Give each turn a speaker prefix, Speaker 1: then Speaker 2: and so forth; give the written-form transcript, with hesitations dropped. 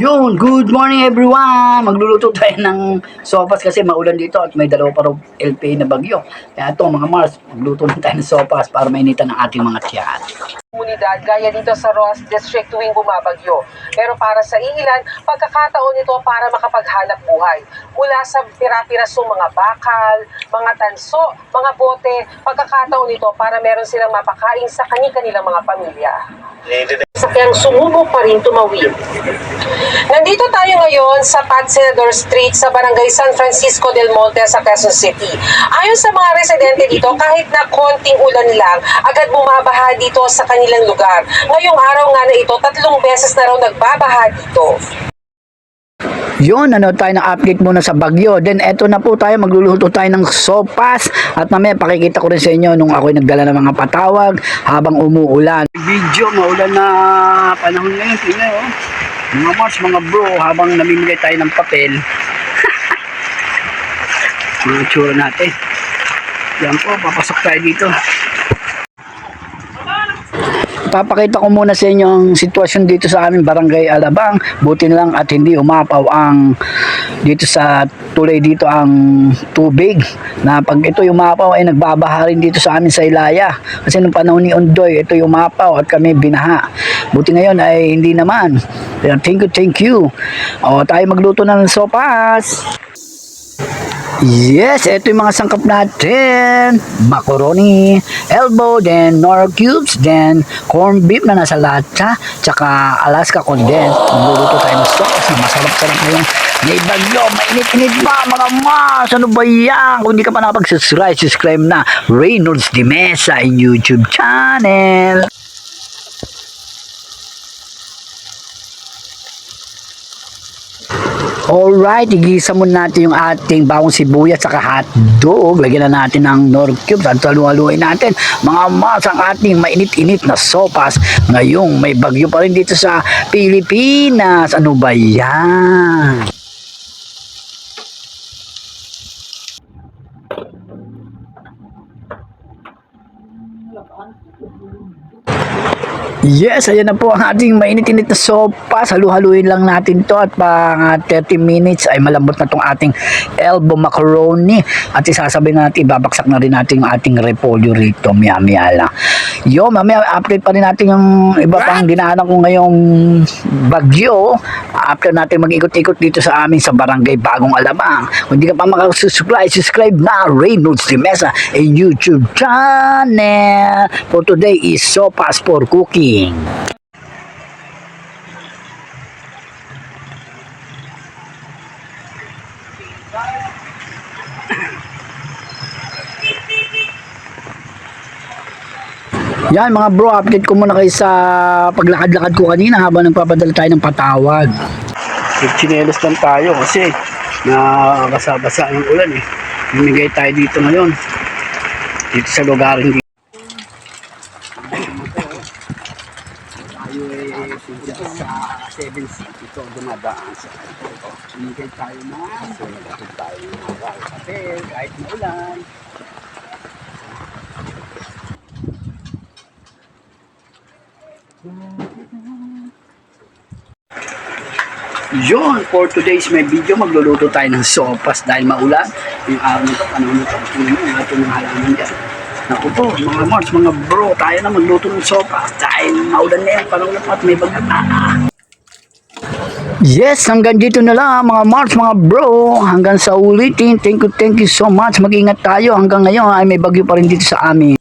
Speaker 1: Yun, good morning everyone! Magluluto tayo ng sopas kasi maulan dito at may dalawa pa rin LPA na bagyo. Kaya ito mga Mars, magluto na tayo ng sopas para mainitan ng ating mga tiyan.
Speaker 2: Komunidad gaya dito sa Ross District tuwing bumabagyo. Pero para sa ilan, pagkakataon ito para makapaghanap buhay. Mula sa pira-pirasong mga bakal, mga tanso, mga bote, pagkakataon ito para meron silang mapakain sa kani-kanilang mga pamilya. Sakyang sumubok pa rin tumawid. Nandito tayo ngayon sa Pat Senador Street sa Barangay San Francisco del Monte sa Quezon City. Ayon sa mga residente dito, kahit na konting ulan lang, agad bumabaha dito sa kanilang lugar. Ngayong araw nga na ito, 3 beses na raw nagbabaha dito.
Speaker 1: Yun, tayo na update muna sa bagyo. Then eto na po tayo, magluluto tayo ng sopas. At mamaya pakikita ko rin sa inyo nung ako'y nagdala ng mga patawag habang umuulan. Video, maulan na panahon ngayon. Tingnan oh. Mga Mars, mga bro, habang namimigay tayo ng papel. Mga tsura natin. Yan po, papasok tayo dito. Papakita ko muna sa inyo ang sitwasyon dito sa aming Barangay Alabang. Buti na lang at hindi umapaw ang dito sa tulay dito ang tubig. Na pag ito umapaw ay nagbabaha rin dito sa amin sa Ilaya. Kasi nung panahon ni Ondoy, ito umapaw at kami binaha. Buti ngayon ay hindi naman. Thank you. O, tayo magluto ng sopas. Yes, ito yung mga sangkap natin. Macaroni, elbow, then nor cubes, then corned beef na nasa latsa, tsaka Alaska condensed. Magluluto tayo ng sauce. Masarap-sarap na yung may bagyo. Mainit-init ba mga mas? Ano ba yan? Kung hindi ka pa nakapag-subscribe, subscribe na Reynolds de Mesa in YouTube channel. Alright, igisa muna natin yung ating bawang sibuyas at hotdog. Lagyan na natin ng nor cubes at halu-haluin natin. Mga mas, ang ating mainit-init na sopas. Ngayong may bagyo pa rin dito sa Pilipinas. Ano ba yan? Yes, ayan na po ang ating mainit-init na sopas. Halu-haluin lang natin to at pang 30 minutes ay malambot na tong ating elbow macaroni. At isasabay natin, babaksak na rin natin yung ating repolyo rito. Maya-maya lang. Yo, mamaya update pa rin natin yung iba pang dinaanan ko ngayong bagyo. After natin mag-ikot-ikot dito sa amin sa Barangay Bagong Alabang. Kung hindi ka pa makasubscribe, subscribe na Reynolds de Mesa in YouTube channel. For today is sopas for cooking. Yan mga bro, update ko muna kayo sa paglakad-lakad ko kanina habang nagpapadala tayo ng patawag. Chinelos lang tayo kasi nakakasa-basa ng ulan eh. Bumigay tayo dito ngayon. Dito sa lugar hindi. Tayo ay sa 7C. Ito dumadaan sa bumigay tayo na. So nagkakit tayo ng papel kahit maulan. Yun, for today's may video, magluluto tayo ng sopas dahil maulan. Yung araw nito, panahon nito, yung ating mga halaman dyan. Naku po, mga Mars, mga bro, tayo na magluto ng sopas dahil maulan na yan, panahon nito at may bagata. Yes, hanggang dito na lang mga Mars, mga bro. Hanggang sa ulitin, thank you so much. Mag-ingat tayo. Hanggang ngayon ay may bagyo pa rin dito sa amin.